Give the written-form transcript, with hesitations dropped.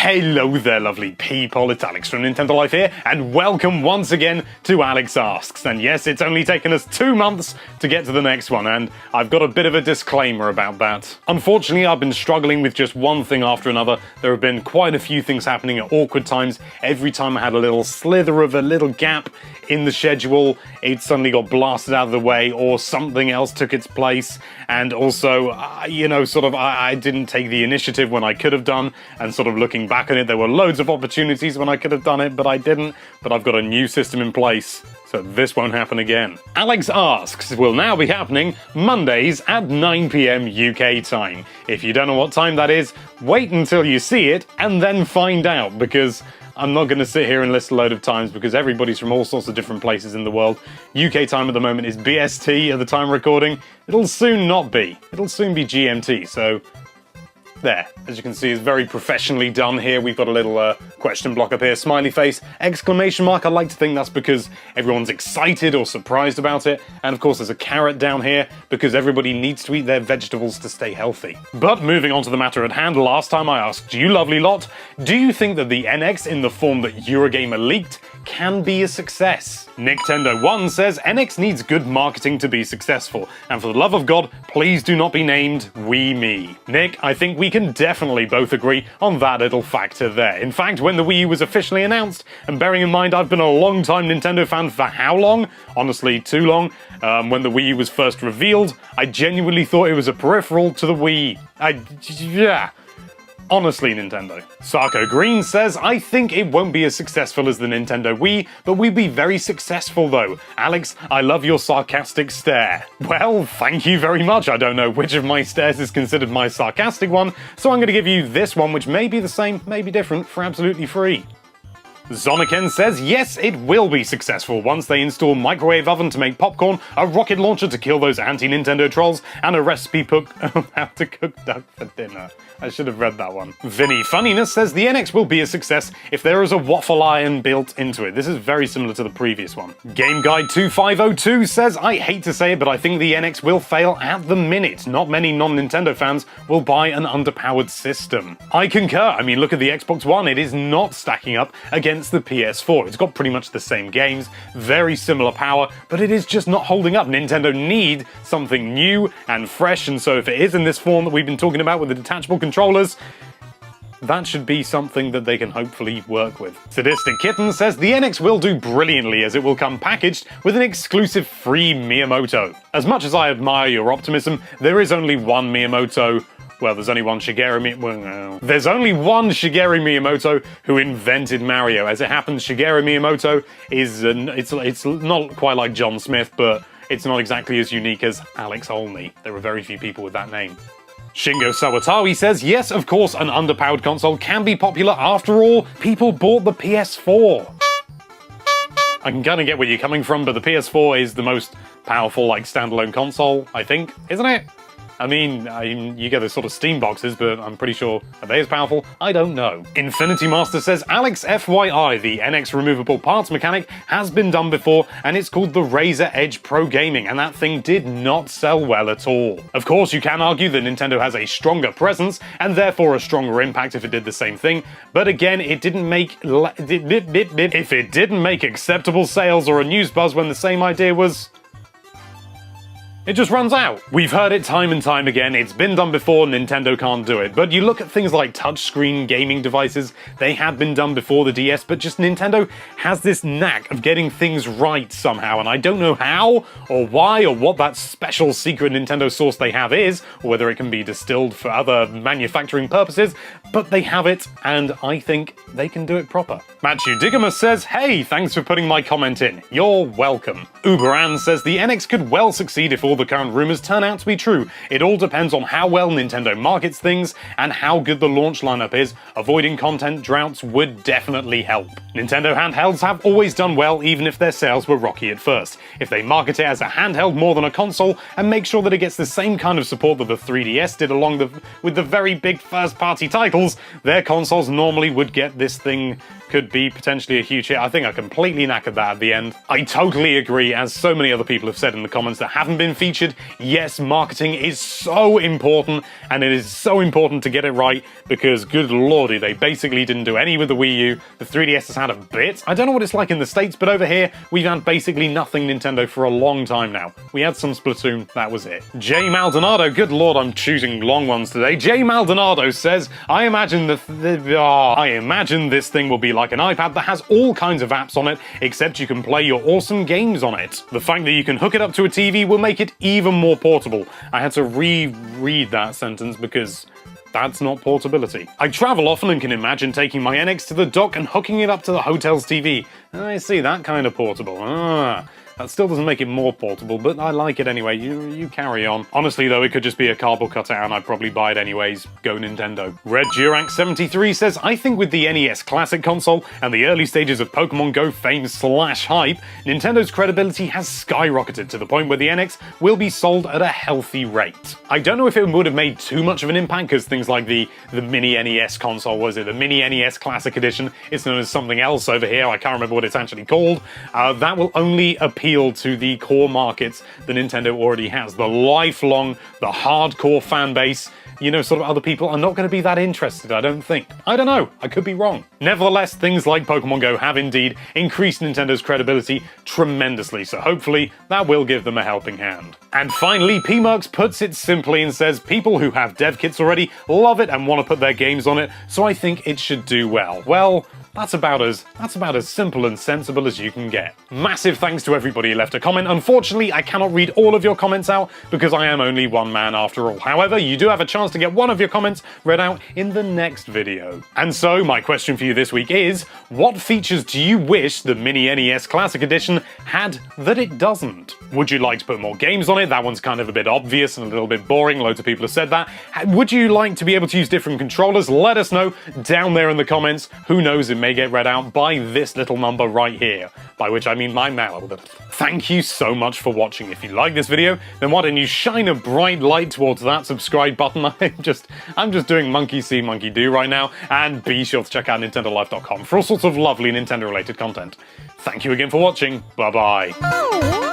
Hello there, lovely people, it's Alex from Nintendo Life here, and welcome once again to Alex Asks. And yes, it's only taken us 2 months to get to the next one, and I've got a bit of a disclaimer about that. Unfortunately, I've been struggling with just one thing after another. There have been quite a few things happening at awkward times. Every time I had a little slither of a little gap in the schedule, it suddenly got blasted out of the way, or something else took its place, and also, I didn't take the initiative when I could have done, and sort of looking back on it, there were loads of opportunities when I could have done it, but I didn't. But I've got a new system in place, so this won't happen again. Alex Asks will now be happening Mondays at 9 PM UK time. If you don't know what time that is, wait until you see it and then find out, because I'm not going to sit here and list a load of times because everybody's from all sorts of different places in the world. UK time at the moment is BST at the time recording. It'll soon not be. It'll soon be GMT, so there, as you can see, is very professionally done here. We've got a little question block up here, smiley face, exclamation mark. I like to think that's because everyone's excited or surprised about it. And of course there's a carrot down here because everybody needs to eat their vegetables to stay healthy. But moving on to the matter at hand, last time I asked you lovely lot, do you think that the NX in the form that Eurogamer leaked can be a success? Nintendo1 says NX needs good marketing to be successful, and for the love of God, please do not be named Wii Me. Nick, I think we can definitely both agree on that little factor there. In fact, when the Wii U was officially announced, and bearing in mind I've been a long-time Nintendo fan for how long? Honestly, too long. When the Wii U was first revealed, I genuinely thought it was a peripheral to the Wii. Honestly, Nintendo. Sarko Green says, I think it won't be as successful as the Nintendo Wii, but we'd be very successful though. Alex, I love your sarcastic stare. Well, thank you very much. I don't know which of my stares is considered my sarcastic one, so I'm going to give you this one, which may be the same, may be different, for absolutely free. Zonaken says, yes, it will be successful once they install microwave oven to make popcorn, a rocket launcher to kill those anti-Nintendo trolls, and a recipe book on how to cook duck for dinner. I should have read that one. Vinny Funniness says the NX will be a success if there is a waffle iron built into it. This is very similar to the previous one. Game Guide 2502 says, I hate to say it, but I think the NX will fail at the minute. Not many non-Nintendo fans will buy an underpowered system. I concur. I mean, look at the Xbox One. It is not stacking up against the PS4. It's got pretty much the same games, very similar power, but it is just not holding up. Nintendo need something new and fresh, and so if it is in this form that we've been talking about with the detachable controllers, that should be something that they can hopefully work with. Sadistic Kitten says the NX will do brilliantly as it will come packaged with an exclusive free Miyamoto. As much as I admire your optimism, there is only one Miyamoto. Well, there's only one There's only one Shigeru Miyamoto who invented Mario. As it happens, Shigeru Miyamoto is it's not quite like John Smith, but it's not exactly as unique as Alex Olney. There are very few people with that name. Shingo Sawatawi says, yes, of course, an underpowered console can be popular. After all, people bought the PS4. I can kind of get where you're coming from, but the PS4 is the most powerful, standalone console, I think, isn't it? I mean, you get the sort of Steam boxes, but I'm pretty sure, are they as powerful? I don't know. Infinity Master says, Alex, FYI, the NX removable parts mechanic has been done before, and it's called the Razer Edge Pro Gaming, and that thing did not sell well at all. Of course, you can argue that Nintendo has a stronger presence, and therefore a stronger impact if it did the same thing, but again, it didn't make if it didn't make acceptable sales or a news buzz when the same idea was, it just runs out. We've heard it time and time again, it's been done before, Nintendo can't do it. But you look at things like touchscreen gaming devices, they had been done before the DS, but just Nintendo has this knack of getting things right somehow, and I don't know how, or why, or what that special secret Nintendo sauce they have is, or whether it can be distilled for other manufacturing purposes, but they have it, and I think they can do it proper. Matthew Digamus says, hey, thanks for putting my comment in. You're welcome. Uberan says, the NX could well succeed if all the current rumors turn out to be true. It all depends on how well Nintendo markets things and how good the launch lineup is. Avoiding content droughts would definitely help. Nintendo handhelds have always done well even if their sales were rocky at first. If they market it as a handheld more than a console and make sure that it gets the same kind of support that the 3DS did with the very big first-party titles, their consoles normally would get this thing could be potentially a huge hit. I think I completely knackered that at the end. I totally agree, as so many other people have said in the comments that haven't been featured. Yes, marketing is so important, and it is so important to get it right, because good lordy, they basically didn't do any with the Wii U. The 3DS has had a bit. I don't know what it's like in the States, but over here, we've had basically nothing Nintendo for a long time now. We had some Splatoon, that was it. J Maldonado, good lord, I'm choosing long ones today. J Maldonado says, I imagine this thing will be like an iPad that has all kinds of apps on it, except you can play your awesome games on it. The fact that you can hook it up to a TV will make it even more portable. I had to reread that sentence because that's not portability. I travel often and can imagine taking my NX to the dock and hooking it up to the hotel's TV. I see, that kind of portable. That still doesn't make it more portable, but I like it anyway. You carry on. Honestly, though, it could just be a cardboard cutout and I'd probably buy it anyways. Go Nintendo. Red Durac73 says, I think with the NES Classic console and the early stages of Pokemon Go fame / hype, Nintendo's credibility has skyrocketed to the point where the NX will be sold at a healthy rate. I don't know if it would have made too much of an impact, because things like the mini NES console, was it the mini NES Classic Edition? It's known as something else over here. I can't remember what it's actually called. That will only appeal to the core markets that Nintendo already has. The lifelong, the hardcore fan base, you know, sort of other people are not going to be that interested, I don't think. I don't know, I could be wrong. Nevertheless, things like Pokemon Go have indeed increased Nintendo's credibility tremendously, so hopefully that will give them a helping hand. And finally, PMerks puts it simply and says, people who have dev kits already love it and want to put their games on it, so I think it should do well. Well, that's about as simple and sensible as you can get. Massive thanks to everybody who left a comment. Unfortunately, I cannot read all of your comments out because I am only one man after all. However, you do have a chance to get one of your comments read out in the next video. And so, my question for you this week is, what features do you wish the Mini NES Classic Edition had that it doesn't? Would you like to put more games on it? That one's kind of a bit obvious and a little bit boring. Loads of people have said that. Would you like to be able to use different controllers? Let us know down there in the comments. Who knows, it may get read out by this little number right here, by which I mean my mail. Thank you so much for watching. If you like this video, then why don't you shine a bright light towards that subscribe button? I'm just doing monkey see, monkey do right now, and be sure to check out nintendolife.com for all sorts of lovely Nintendo related content. Thank you again for watching. Bye bye.